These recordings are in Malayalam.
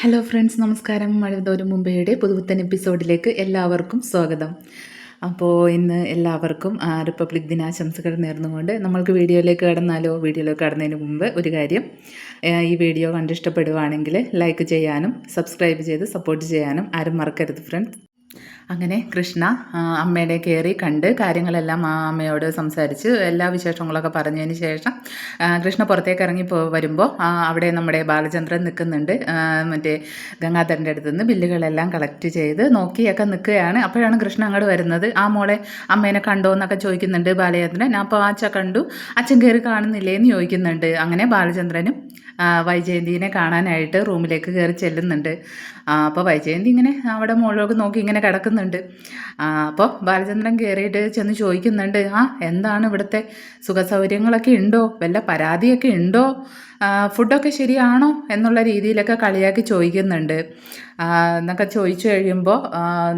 ഹലോ ഫ്രണ്ട്സ്, നമസ്കാരം. മഴതോരു മുമ്പയുടെ പുതുപുത്തൻ എപ്പിസോഡിലേക്ക് എല്ലാവർക്കും സ്വാഗതം. അപ്പോൾ ഇന്ന് എല്ലാവർക്കും റിപ്പബ്ലിക് ദിനാശംസകൾ നേർന്നുകൊണ്ട് നമ്മൾക്ക് വീഡിയോയിലേക്ക് കടന്നാലോ? വീഡിയോയിലേക്ക് കടന്നതിന് മുമ്പ് ഒരു കാര്യം, ഈ വീഡിയോ കണ്ടിഷ്ടപ്പെടുവാണെങ്കിൽ ലൈക്ക് ചെയ്യാനും സബ്സ്ക്രൈബ് ചെയ്ത് സപ്പോർട്ട് ചെയ്യാനും ആരും മറക്കരുത് ഫ്രണ്ട്സ്. അങ്ങനെ കൃഷ്ണ അമ്മയുടെ കയറി കണ്ട് കാര്യങ്ങളെല്ലാം ആ അമ്മയോട് സംസാരിച്ച് എല്ലാ വിശേഷങ്ങളൊക്കെ പറഞ്ഞതിന് ശേഷം കൃഷ്ണ പുറത്തേക്ക് ഇറങ്ങി വരുമ്പോൾ അവിടെ നമ്മുടെ ബാലചന്ദ്രൻ നിൽക്കുന്നുണ്ട്. മറ്റേ ഗംഗാധരൻ്റെ അടുത്ത് നിന്ന് ബില്ലുകളെല്ലാം കളക്ട് ചെയ്ത് നോക്കിയൊക്കെ നിൽക്കുകയാണ്. അപ്പോഴാണ് കൃഷ്ണ അങ്ങോട്ട് വരുന്നത്. ആ മോളെ അമ്മേനെ കണ്ടോ എന്നൊക്കെ ചോദിക്കുന്നുണ്ട് ബാലചന്ദ്രൻ. അപ്പോൾ അച്ഛൻ കണ്ടു, അച്ഛൻ കയറി കാണുന്നില്ലേ എന്ന് ചോദിക്കുന്നുണ്ട്. അങ്ങനെ ബാലചന്ദ്രനും വൈജയന്തിനെ കാണാനായിട്ട് റൂമിലേക്ക് കയറി ചെല്ലുന്നുണ്ട്. അപ്പോൾ വൈജയന്തി ഇങ്ങനെ അവിടെ മുകളിലേക്ക് നോക്കി ഇങ്ങനെ കിടക്കുന്നുണ്ട്. അപ്പോൾ ബാലചന്ദ്രൻ കയറിയിട്ട് ചെന്ന് ചോദിക്കുന്നുണ്ട്, എന്താണ് ഇവിടുത്തെ സുഖസൗകര്യങ്ങളൊക്കെ ഉണ്ടോ, വല്ല പരാതിയൊക്കെ ഉണ്ടോ, ഫുഡൊക്കെ ശരിയാണോ എന്നുള്ള രീതിയിലൊക്കെ കളിയാക്കി ചോദിക്കുന്നുണ്ട്. എന്നൊക്കെ ചോദിച്ചു കഴിയുമ്പോൾ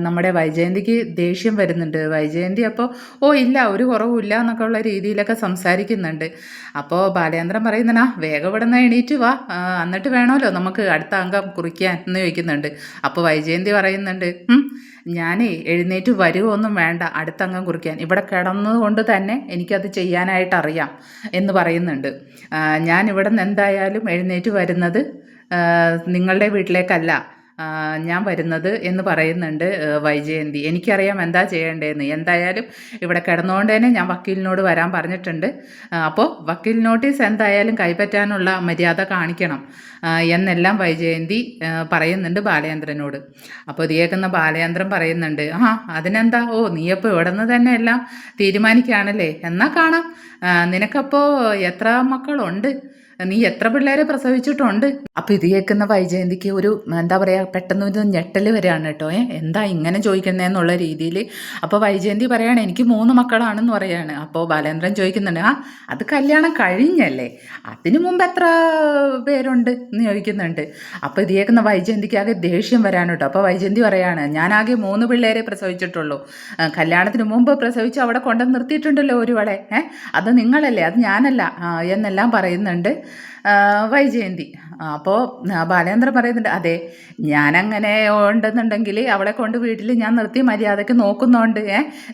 നമ്മുടെ വൈജയന്തിക്ക് ദേഷ്യം വരുന്നുണ്ട്. വൈജയന്തി അപ്പോൾ ഇല്ല, ഒരു കുറവുമില്ല എന്നൊക്കെ ഉള്ള രീതിയിലൊക്കെ സംസാരിക്കുന്നുണ്ട്. അപ്പോൾ ബാലേന്ദ്രൻ പറയുന്നതിനാ വേഗം ഇവിടെ നിന്ന് എണീറ്റ് വാ, എന്നിട്ട് വേണമല്ലോ നമുക്ക് അടുത്ത അംഗം കുറിക്കാൻ എന്ന് ചോദിക്കുന്നുണ്ട്. അപ്പോൾ വൈജയന്തി പറയുന്നുണ്ട്, ഞാനേ എഴുന്നേറ്റ് വരുമൊന്നും വേണ്ട അടുത്ത അംഗം കുറിക്കാൻ, ഇവിടെ കിടന്നതുകൊണ്ട് തന്നെ എനിക്കത് ചെയ്യാനായിട്ട് അറിയാം എന്ന് പറയുന്നുണ്ട്. ഞാൻ ഇവിടെ നിന്ന് എന്തായാലും എഴുന്നേറ്റ് വരുന്നത് നിങ്ങളുടെ വീട്ടിലേക്കല്ല ഞാൻ വരുന്നത് എന്ന് പറയുന്നുണ്ട് വൈജയന്തി. എനിക്കറിയാം എന്താ ചെയ്യേണ്ടതെന്ന്. എന്തായാലും ഇവിടെ കിടന്നുകൊണ്ട് തന്നെ ഞാൻ വക്കീലിനോട് വരാൻ പറഞ്ഞിട്ടുണ്ട്. അപ്പോൾ വക്കീൽ നോട്ടീസ് എന്തായാലും കൈപ്പറ്റാനുള്ള മര്യാദ കാണിക്കണം എന്നെല്ലാം വൈജയന്തി പറയുന്നുണ്ട് ബാലചന്ദ്രനോട്. അപ്പോൾ ഇത് കേൾക്കുന്ന ബാലചന്ദ്രൻ പറയുന്നുണ്ട്, അതിനെന്താ, നീയപ്പോൾ ഇവിടെ നിന്ന് തന്നെ എല്ലാം തീരുമാനിക്കുകയാണല്ലേ, എന്നാൽ കാണാം. നിനക്കപ്പോൾ എത്ര മക്കളുണ്ട്, നീ എത്ര പിള്ളേരെ പ്രസവിച്ചിട്ടുണ്ട്? അപ്പോൾ ഇത് കേൾക്കുന്ന വൈജയന്തിക്ക് ഒരു എന്താ പറയുക, പെട്ടെന്ന് ഒരു ഞെട്ടൽ വരികയാണ് കേട്ടോ. എന്താ ഇങ്ങനെ ചോദിക്കുന്നതെന്നുള്ള രീതിയിൽ. അപ്പോൾ വൈജയന്തി പറയാണ്, എനിക്ക് 3 മക്കളാണെന്ന് പറയാണ്. അപ്പോൾ ബാലേന്ദ്രൻ ചോദിക്കുന്നുണ്ട്, അത് കല്യാണം കഴിഞ്ഞല്ലേ, അതിനു മുമ്പ് എത്ര പേരുണ്ട് എന്ന് ചോദിക്കുന്നുണ്ട്. അപ്പോൾ ഇത് കേൾക്കുന്ന വൈജയന്തിക്ക് ആകെ ദേഷ്യം വരാണ് കേട്ടോ. അപ്പോൾ വൈജയന്തി പറയാണ്, ഞാനാകെ 3 പിള്ളേരെ പ്രസവിച്ചിട്ടുള്ളൂ, കല്യാണത്തിന് മുമ്പ് പ്രസവിച്ച് അവിടെ കൊണ്ടു നിർത്തിയിട്ടുണ്ടല്ലോ ഒരുവളെ, അത് നിങ്ങളല്ലേ, അത് ഞാനല്ല എന്നെല്ലാം പറയുന്നുണ്ട് വൈജയന്തി. അപ്പോൾ ബാലേന്ദ്രൻ പറയുന്നുണ്ട്, അതെ ഞാനങ്ങനെ ഉണ്ടെന്നുണ്ടെങ്കിൽ അവളെ കൊണ്ട് വീട്ടിൽ ഞാൻ നിർത്തി മര്യാദയ്ക്ക് നോക്കുന്നുണ്ട്,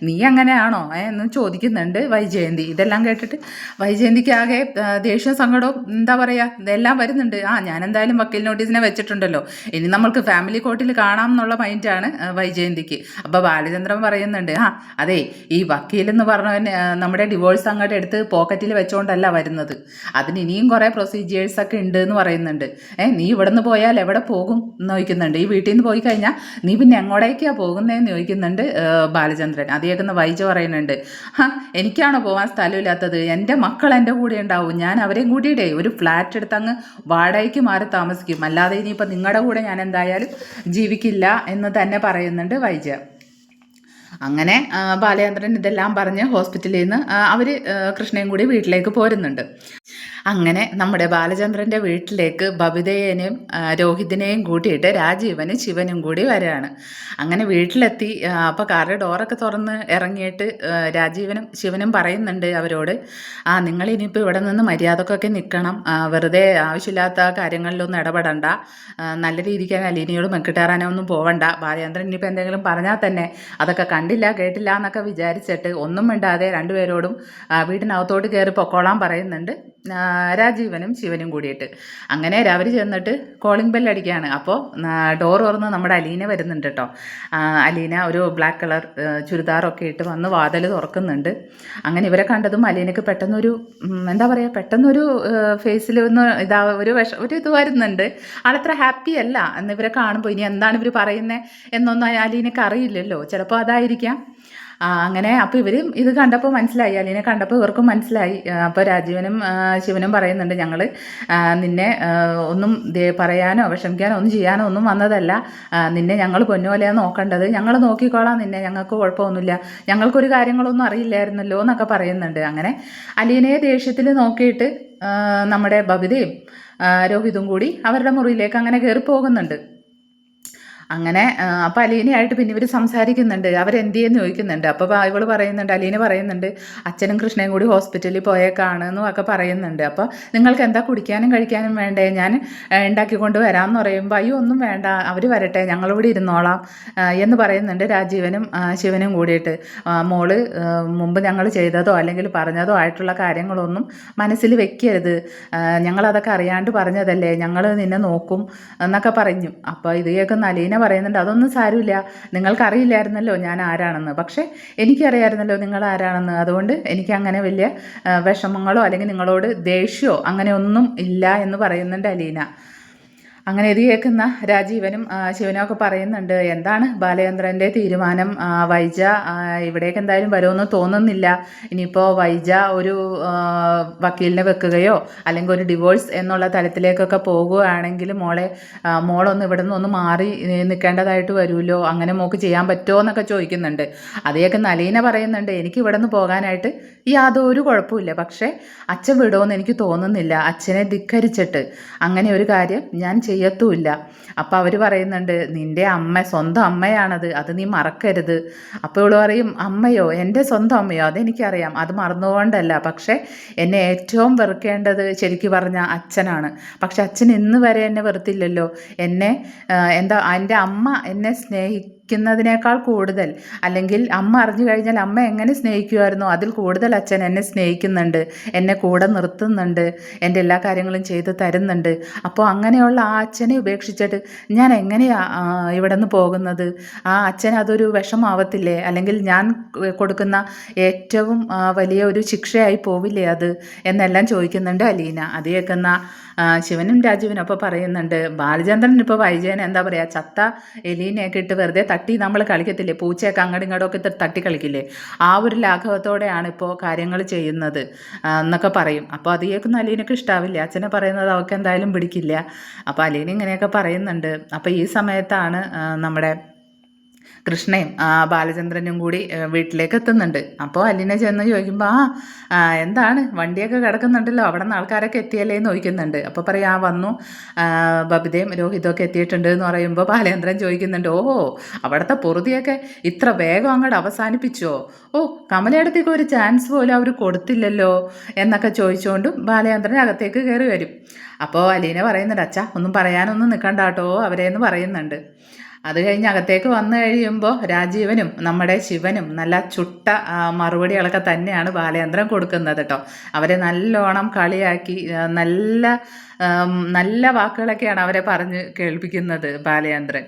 നീ അങ്ങനെയാണോ എന്ന് ചോദിക്കുന്നുണ്ട് വൈജയന്തി. ഇതെല്ലാം കേട്ടിട്ട് വൈജയന്തിക്ക് ആകെ ദേഷ്യം സങ്കടവും എന്താ പറയുക ഇതെല്ലാം വരുന്നുണ്ട്. ഞാൻ എന്തായാലും വക്കീൽ നോട്ടീസിനെ വെച്ചിട്ടുണ്ടല്ലോ, ഇനി നമ്മൾക്ക് ഫാമിലി കോർട്ടിൽ കാണാം എന്നുള്ള മൈൻഡാണ് വൈജയന്തിക്ക്. അപ്പോൾ ബാലചന്ദ്രൻ പറയുന്നുണ്ട്, അതെ ഈ വക്കീലെന്ന് പറഞ്ഞവൻ നമ്മുടെ ഡിവോഴ്സ് അങ്ങോട്ട് എടുത്ത് പോക്കറ്റിൽ വെച്ചുകൊണ്ടല്ല വരുന്നത്, അതിന് ഇനിയും കുറേ പ്രൊസീജിയേഴ്സൊക്കെ ഉണ്ട് എന്ന് പറയുന്നുണ്ട്. നീ ഇവിടെ നിന്ന് പോയാൽ എവിടെ പോകും എന്ന് ചോദിക്കുന്നുണ്ട്. ഈ വീട്ടിൽ നിന്ന് പോയി കഴിഞ്ഞാൽ നീ പിന്നെ എങ്ങോട്ടേക്കാണ് പോകുന്നതെന്ന് ചോദിക്കുന്നുണ്ട് ബാലചന്ദ്രൻ. അത് കേൾക്കുന്ന വൈജ പറയുന്നുണ്ട്, എനിക്കാണോ പോകാൻ സ്ഥലമില്ലാത്തത്, എൻ്റെ മക്കൾ എൻ്റെ കൂടെ ഉണ്ടാവും, ഞാൻ അവരെയും കൂട്ടിയിട്ടേ ഒരു ഫ്ലാറ്റ് എടുത്ത് അങ്ങ് വാടകയ്ക്ക് മാറി താമസിക്കും, അല്ലാതെ ഇനിയിപ്പോൾ നിങ്ങളുടെ കൂടെ ഞാൻ എന്തായാലും ജീവിക്കില്ല എന്ന് തന്നെ പറയുന്നുണ്ട് വൈജ. അങ്ങനെ ബാലചന്ദ്രൻ ഇതെല്ലാം പറഞ്ഞ് ഹോസ്പിറ്റലിൽ നിന്ന് അവർ കൃഷ്ണയും കൂടി വീട്ടിലേക്ക് പോരുന്നുണ്ട്. അങ്ങനെ നമ്മുടെ ബാലചന്ദ്രൻ്റെ വീട്ടിലേക്ക് ബബിതയെയും രോഹിതിനെയും കൂട്ടിയിട്ട് രാജീവനും ശിവനും കൂടി വരികയാണ്. അങ്ങനെ വീട്ടിലെത്തി അപ്പോൾ കാറിൻ്റെ ഡോറൊക്കെ തുറന്ന് ഇറങ്ങിയിട്ട് രാജീവനും ശിവനും പറയുന്നുണ്ട് അവരോട്, നിങ്ങൾ ഇനിയിപ്പോൾ ഇവിടെ നിന്ന് മര്യാദക്കൊക്കെ നിൽക്കണം, വെറുതെ ആവശ്യമില്ലാത്ത കാര്യങ്ങളിലൊന്നും ഇടപെടണ്ട, നല്ല രീതിക്ക് അലീനയോട് മെക്കിട്ടേറാനോ ഒന്നും പോവണ്ട, ബാലചന്ദ്രൻ ഇനിയിപ്പോൾ എന്തെങ്കിലും പറഞ്ഞാൽ തന്നെ അതൊക്കെ കണ്ടില്ല കേട്ടില്ല എന്നൊക്കെ വിചാരിച്ചിട്ട് ഒന്നും മിണ്ടാതെ രണ്ടുപേരോടും വീടിനകത്തോട്ട് കയറി പൊക്കോളാൻ പറയുന്നുണ്ട് രാജീവനും ശിവനും കൂടിയിട്ട്. അങ്ങനെ അവർ ചെന്നിട്ട് കോളിംഗ് ബെല്ലടിക്കുകയാണ്. അപ്പോൾ ഡോർ തുറന്ന് നമ്മുടെ അലീന വരുന്നുണ്ട് കേട്ടോ. അലീന ഒരു ബ്ലാക്ക് കളർ ചുരിദാറൊക്കെ ഇട്ട് വന്ന് വാതിൽ തുറക്കുന്നുണ്ട്. അങ്ങനെ ഇവരെ കണ്ടതും അലീനക്ക് പെട്ടെന്നൊരു എന്താ പറയുക, പെട്ടെന്നൊരു ഫേസിൽ ഒന്ന് ഒരു ഇത് വരുന്നുണ്ട്. ആളത്ര ഹാപ്പി അല്ല എന്നിവരെ കാണുമ്പോൾ. ഇനി എന്താണ് ഇവർ പറയുന്നത് എന്നൊന്നും അലീനക്ക് അറിയില്ലല്ലോ, ചിലപ്പോൾ അതായിരിക്കാം. അങ്ങനെ അപ്പോൾ ഇവർ ഇത് കണ്ടപ്പോൾ മനസ്സിലായി, അലീനെ കണ്ടപ്പോൾ ഇവർക്കും മനസ്സിലായി. അപ്പോൾ രാജീവനും ശിവനും പറയുന്നുണ്ട്, ഞങ്ങൾ നിന്നെ ഒന്നും പറയാനോ വിഷമിക്കാനോ ഒന്നും ചെയ്യാനോ ഒന്നും വന്നതല്ല, നിന്നെ ഞങ്ങൾ പൊന്നുപോലെയാണ് നോക്കേണ്ടത്, ഞങ്ങൾ നോക്കിക്കോളാം നിന്നെ, ഞങ്ങൾക്ക് കുഴപ്പമൊന്നുമില്ല, ഞങ്ങൾക്കൊരു കാര്യങ്ങളൊന്നും അറിയില്ലായിരുന്നല്ലോ എന്നൊക്കെ പറയുന്നുണ്ട്. അങ്ങനെ അലീനയെ ദേഷ്യത്തിൽ നോക്കിയിട്ട് നമ്മുടെ ബബിതയും രോഹിതും കൂടി അവരുടെ മുറിയിലേക്ക് അങ്ങനെ കയറി പോകുന്നുണ്ട്. അങ്ങനെ അപ്പോൾ അലീനയായിട്ട് പിന്നെ ഇവർ സംസാരിക്കുന്നുണ്ട്, അവരെന്ത് ചെയ്യുമെന്ന് ചോദിക്കുന്നുണ്ട്. അപ്പോൾ ഇവൾ പറയുന്നുണ്ട്, അലീന പറയുന്നുണ്ട്, അച്ഛനും കൃഷ്ണയും കൂടി ഹോസ്പിറ്റലിൽ പോയേക്കാണെന്നും ഒക്കെ പറയുന്നുണ്ട്. അപ്പോൾ നിങ്ങൾക്ക് എന്താ കുടിക്കാനും കഴിക്കാനും വേണ്ടേ, ഞാൻ ഉണ്ടാക്കിക്കൊണ്ട് വരാമെന്ന് പറയുമ്പോൾ അയ്യോ ഒന്നും വേണ്ട, അവർ വരട്ടെ ഞങ്ങളിവിടെ ഇരുന്നോളാം എന്ന് പറയുന്നുണ്ട് രാജീവനും ശിവനും കൂടിയിട്ട്. മോള് മുമ്പ് ഞങ്ങൾ ചെയ്തതോ അല്ലെങ്കിൽ പറഞ്ഞതോ ആയിട്ടുള്ള കാര്യങ്ങളൊന്നും മനസ്സിൽ വെക്കരുത്, ഞങ്ങളതൊക്കെ അറിയാണ്ട് പറഞ്ഞതല്ലേ, ഞങ്ങൾ നിന്നെ നോക്കും എന്നൊക്കെ പറഞ്ഞു. അപ്പോൾ ഇത് കേൾക്കുന്ന അലീന പറയുന്നുണ്ട്, അതൊന്നും സാരമില്ല, നിങ്ങൾക്കറിയില്ലായിരുന്നല്ലോ ഞാൻ ആരാണെന്ന്, പക്ഷേ എനിക്കറിയാമായിരുന്നല്ലോ നിങ്ങൾ ആരാണെന്ന്, അതുകൊണ്ട് എനിക്കങ്ങനെ വലിയ വിഷമങ്ങളോ അല്ലെങ്കിൽ നിങ്ങളോട് ദേഷ്യമോ അങ്ങനെ ഒന്നും ഇല്ല എന്ന് പറയുന്നുണ്ട് അലീന. അങ്ങനെ ഇത് കേൾക്കുന്ന രാജീവനും ശിവനും ഒക്കെ പറയുന്നുണ്ട്, എന്താണ് ബാലചന്ദ്രൻ്റെ തീരുമാനം, വൈജ ഇവിടേക്ക് എന്തായാലും വരുമെന്ന് തോന്നുന്നില്ല, ഇനിയിപ്പോൾ വൈജ ഒരു വക്കീലിനെ വെക്കുകയോ അല്ലെങ്കിൽ ഒരു ഡിവോഴ്സ് എന്നുള്ള തലത്തിലേക്കൊക്കെ പോകുകയാണെങ്കിൽ മോളൊന്ന് ഇവിടെ നിന്ന് ഒന്ന് മാറി നിൽക്കേണ്ടതായിട്ട് വരുമല്ലോ, അങ്ങനെ മോൾക്ക് ചെയ്യാൻ പറ്റുമോ എന്നൊക്കെ ചോദിക്കുന്നുണ്ട്. അത് കേൾക്കുന്ന അലീന പറയുന്നുണ്ട്, എനിക്ക് ഇവിടെ നിന്ന് പോകാനായിട്ട് യാതൊരു കുഴപ്പമില്ല, പക്ഷേ അച്ഛൻ വിടുമെന്ന് എനിക്ക് തോന്നുന്നില്ല, അച്ഛനെ ധിക്കരിച്ചിട്ട് അങ്ങനെ ഒരു കാര്യം ഞാൻ ചെയ്യത്തുമില്ല. അപ്പോൾ അവർ പറയുന്നുണ്ട്, നിൻ്റെ അമ്മ സ്വന്തം അമ്മയാണത്, അത് നീ മറക്കരുത്. അപ്പോൾ ഇവൾ പറയും, അമ്മയോ, എൻ്റെ സ്വന്തം അമ്മയോ, അതെനിക്കറിയാം, അത് മറന്നുകൊണ്ടല്ല, പക്ഷേ എന്നെ ഏറ്റവും വെറുക്കേണ്ടത് ശരിക്കും പറഞ്ഞാൽ അച്ഛനാണ്. പക്ഷെ അച്ഛൻ ഇന്ന് വരെ എന്നെ വെറുത്തില്ലല്ലോ, എന്നെ എൻ്റെ അമ്മ എന്നെ സ്നേഹിക്കുന്നതിനേക്കാൾ കൂടുതൽ, അല്ലെങ്കിൽ അമ്മ അറിഞ്ഞു കഴിഞ്ഞാൽ അമ്മ എങ്ങനെ സ്നേഹിക്കുമായിരുന്നോ അതിൽ കൂടുതൽ അച്ഛൻ എന്നെ സ്നേഹിക്കുന്നുണ്ട്, എന്നെ കൂടെ നിർത്തുന്നുണ്ട്, എൻ്റെ എല്ലാ കാര്യങ്ങളും ചെയ്ത് തരുന്നുണ്ട്. അപ്പോൾ അങ്ങനെയുള്ള ആ അച്ഛനെ ഉപേക്ഷിച്ചിട്ട് ഞാൻ എങ്ങനെയാണ് ഇവിടെ നിന്ന് പോകുന്നത്, ആ അച്ഛൻ അതൊരു വിഷമാവത്തില്ലേ, അല്ലെങ്കിൽ ഞാൻ കൊടുക്കുന്ന ഏറ്റവും വലിയ ഒരു ശിക്ഷയായി പോവില്ലേ അത് എന്നെല്ലാം ചോദിക്കുന്നുണ്ട് അലീന. അത് കേൾക്കുന്ന ശിവനും രാജീവനും അപ്പോൾ പറയുന്നുണ്ട്, ബാലചന്ദ്രൻ ഇപ്പോൾ വൈജയൻ എന്താ പറയുക, ചത്ത എലീനെയൊക്കെ ഇട്ട് വെറുതെ തട്ടി നമ്മൾ കളിക്കത്തില്ലേ, പൂച്ചയൊക്കെ അങ്ങോട്ടും ഇങ്ങോട്ടൊക്കെ തട്ടി കളിക്കില്ലേ, ആ ഒരു ലാഘവത്തോടെയാണ് ഇപ്പോൾ കാര്യങ്ങൾ ചെയ്യുന്നത് എന്നൊക്കെ പറയും. അപ്പോൾ അത് കേൾക്കുന്ന അലീനക്ക് ഇഷ്ടാവില്ല, അച്ഛനെ പറയുന്നത് അവൾക്ക് എന്തായാലും പിടിക്കില്ല. അപ്പോൾ അലീന ഇങ്ങനെയൊക്കെ പറയുന്നുണ്ട്. അപ്പോൾ ഈ സമയത്താണ് നമ്മുടെ കൃഷ്ണയും ബാലചന്ദ്രനും കൂടി വീട്ടിലേക്ക് എത്തുന്നുണ്ട്. അപ്പോൾ അലീന ചെന്ന് ചോദിക്കുമ്പോൾ എന്താണ് വണ്ടിയൊക്കെ കിടക്കുന്നുണ്ടല്ലോ, അവിടെ നിന്ന് ആൾക്കാരൊക്കെ എത്തിയല്ലേ എന്ന് ചോദിക്കുന്നുണ്ട്. അപ്പോൾ പറയും, വന്നു, ബബിതയും രോഹിതമൊക്കെ എത്തിയിട്ടുണ്ട് എന്ന് പറയുമ്പോൾ ബാലചന്ദ്രൻ ചോദിക്കുന്നുണ്ട്, അവിടുത്തെ പൊറുതിയൊക്കെ ഇത്ര വേഗം അങ്ങോട്ട് അവസാനിപ്പിച്ചോ, കമലയിടത്തേക്ക് ഒരു ചാൻസ് പോലും അവർ കൊടുത്തില്ലല്ലോ എന്നൊക്കെ ചോദിച്ചുകൊണ്ടും ബാലചന്ദ്രൻ അകത്തേക്ക് കയറി വരും. അപ്പോൾ അലീന പറയുന്നുണ്ട്, അച്ഛാ ഒന്നും പറയാനൊന്നും നിൽക്കണ്ട കേട്ടോ അവരെന്ന് പറയുന്നുണ്ട്. അത് കഴിഞ്ഞ് അകത്തേക്ക് വന്നു കഴിയുമ്പോൾ രാജീവനും നമ്മുടെ ശിവനും നല്ല ചുട്ട മറുപടികളൊക്കെ തന്നെയാണ് ബാലചന്ദ്രൻ കൊടുക്കുന്നത് കേട്ടോ. അവരെ നല്ലോണം കളിയാക്കി നല്ല നല്ല വാക്കുകളൊക്കെയാണ് അവരെ പറഞ്ഞ് കേൾപ്പിക്കുന്നത് ബാലചന്ദ്രൻ.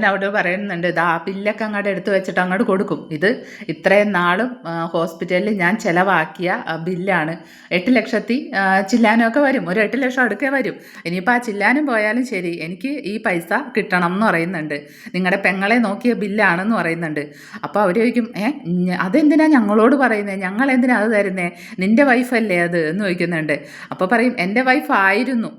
അവിടെ പറയുന്നുണ്ട്, ഇത് ആ ബില്ലൊക്കെ അങ്ങോട്ട് എടുത്തു വെച്ചിട്ട് അങ്ങോട്ട് കൊടുക്കും, ഇത് ഇത്രയും നാളും ഹോസ്പിറ്റലിൽ ഞാൻ ചിലവാക്കിയ ബില്ലാണ്, 8 ലക്ഷത്തി ചില്ലാനൊക്കെ വരും, ഒരു 8 ലക്ഷം അടുക്കേ വരും, ഇനിയിപ്പോൾ ആ ചില്ലാനും പോയാലും ശരി എനിക്ക് ഈ പൈസ കിട്ടണം എന്ന് പറയുന്നുണ്ട്, നിങ്ങളുടെ പെങ്ങളെ നോക്കിയ ബില്ലാണെന്ന് പറയുന്നുണ്ട്. അപ്പോൾ അവർ ചോദിക്കും, അതെന്തിനാ ഞങ്ങളോട് പറയുന്നത്, ഞങ്ങൾ എന്തിനാ അത് തരുന്നേ, നിൻ്റെ വൈഫല്ലേ അത് എന്ന് ചോദിക്കുന്നുണ്ട്. അപ്പോൾ പറയും, എൻ്റെ വൈഫ് ആയിരുന്നു,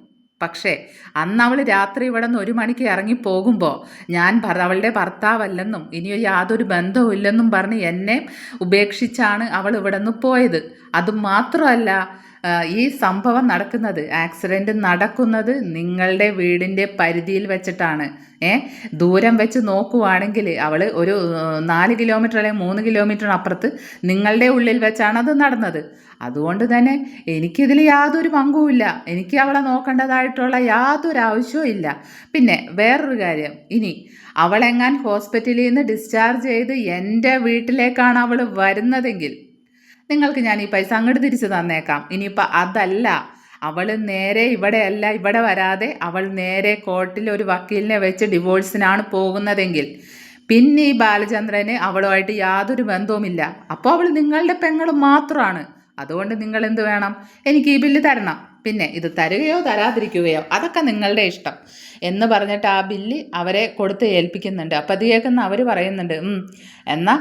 പക്ഷേ അന്ന് അവൾ രാത്രി ഇവിടെ നിന്ന് 1 മണിക്ക് ഇറങ്ങി പോകുമ്പോൾ ഞാൻ അവളുടെ ഭർത്താവല്ലെന്നും ഇനി യാതൊരു ബന്ധവും ഇല്ലെന്നും പറഞ്ഞ് എന്നെ ഉപേക്ഷിച്ചാണ് അവൾ ഇവിടെ നിന്ന് പോയത്. അതുമാത്രമല്ല, ഈ സംഭവം നടക്കുന്നത്, ആക്സിഡൻറ്റ് നടക്കുന്നത് നിങ്ങളുടെ വീടിൻ്റെ പരിധിയിൽ വെച്ചിട്ടാണ്. ദൂരം വെച്ച് നോക്കുവാണെങ്കിൽ അവൾ ഒരു 4 കിലോമീറ്റർ അല്ലെങ്കിൽ 3 കിലോമീറ്ററിനപ്പുറത്ത് നിങ്ങളുടെ ഉള്ളിൽ വെച്ചാണ് അത് നടന്നത്. അതുകൊണ്ട് തന്നെ എനിക്കിതിൽ യാതൊരു പങ്കുമില്ല, എനിക്ക് അവളെ നോക്കേണ്ടതായിട്ടുള്ള യാതൊരു ആവശ്യവും ഇല്ല. പിന്നെ വേറൊരു കാര്യം, ഇനി അവളെങ്ങാൻ ഹോസ്പിറ്റലിൽ നിന്ന് ഡിസ്ചാർജ് ചെയ്ത് എൻ്റെ വീട്ടിലേക്കാണ് അവൾ വരുന്നതെങ്കിൽ നിങ്ങൾക്ക് ഞാൻ ഈ പൈസ അങ്ങോട്ട് തിരിച്ചു തന്നേക്കാം. ഇനിയിപ്പോൾ അതല്ല, അവൾ നേരെ ഇവിടെയല്ല, ഇവിടെ വരാതെ അവൾ നേരെ കോർട്ടിൽ ഒരു വക്കീലിനെ വെച്ച് ഡിവോഴ്സിനാണ് പോകുന്നതെങ്കിൽ പിന്നെ ഈ ബാലചന്ദ്രന് അവളുമായിട്ട് യാതൊരു ബന്ധവുമില്ല. അപ്പോൾ അവൾ നിങ്ങളുടെ പെങ്ങൾ മാത്രമാണ്. അതുകൊണ്ട് നിങ്ങൾ എന്ത് വേണം, എനിക്ക് ഈ ബില്ല് തരണം, പിന്നെ ഇത് തരുകയോ തരാതിരിക്കുകയോ അതൊക്കെ നിങ്ങളുടെ ഇഷ്ടം എന്ന് പറഞ്ഞിട്ട് ആ ബില്ല് അവരെ കൊടുത്ത് ഏൽപ്പിക്കുന്നുണ്ട്. അപ്പം അത് കേൾക്കുന്ന അവർ പറയുന്നുണ്ട്, എന്നാൽ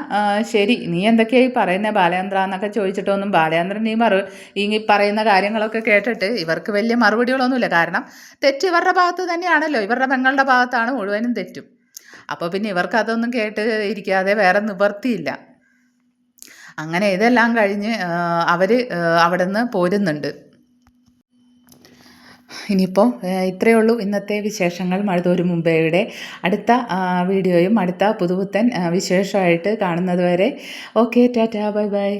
ശരി, നീ എന്തൊക്കെയായി പറയുന്നത് ബാലചന്ദ്ര എന്നൊക്കെ ചോദിച്ചിട്ടൊന്നും ബാലചന്ദ്രൻ ഈ പറയുന്ന കാര്യങ്ങളൊക്കെ കേട്ടിട്ട് ഇവർക്ക് വലിയ മറുപടികളൊന്നുമില്ല. കാരണം തെറ്റ് ഇവരുടെ ഭാഗത്ത് തന്നെയാണല്ലോ, ഇവരുടെ പെങ്ങളുടെ ഭാഗത്താണ് മുഴുവനും തെറ്റും. അപ്പോൾ പിന്നെ ഇവർക്ക് അതൊന്നും കേട്ട് ഇരിക്കാതെ വേറെ നിവർത്തിയില്ല. അങ്ങനെ ഇതെല്ലാം കഴിഞ്ഞ് അവർ അവിടെ നിന്ന് പോരുന്നുണ്ട്. ഇനിയിപ്പോൾ ഇത്രയേ ഉള്ളൂ ഇന്നത്തെ വിശേഷങ്ങൾ. മഴ തോരും മുമ്പേയുടെ അടുത്ത വീഡിയോയും അടുത്ത പുതുപുത്തൻ വിശേഷമായിട്ട് കാണുന്നത് വരെ ഓക്കെ, ടാറ്റാ, ബൈ ബൈ.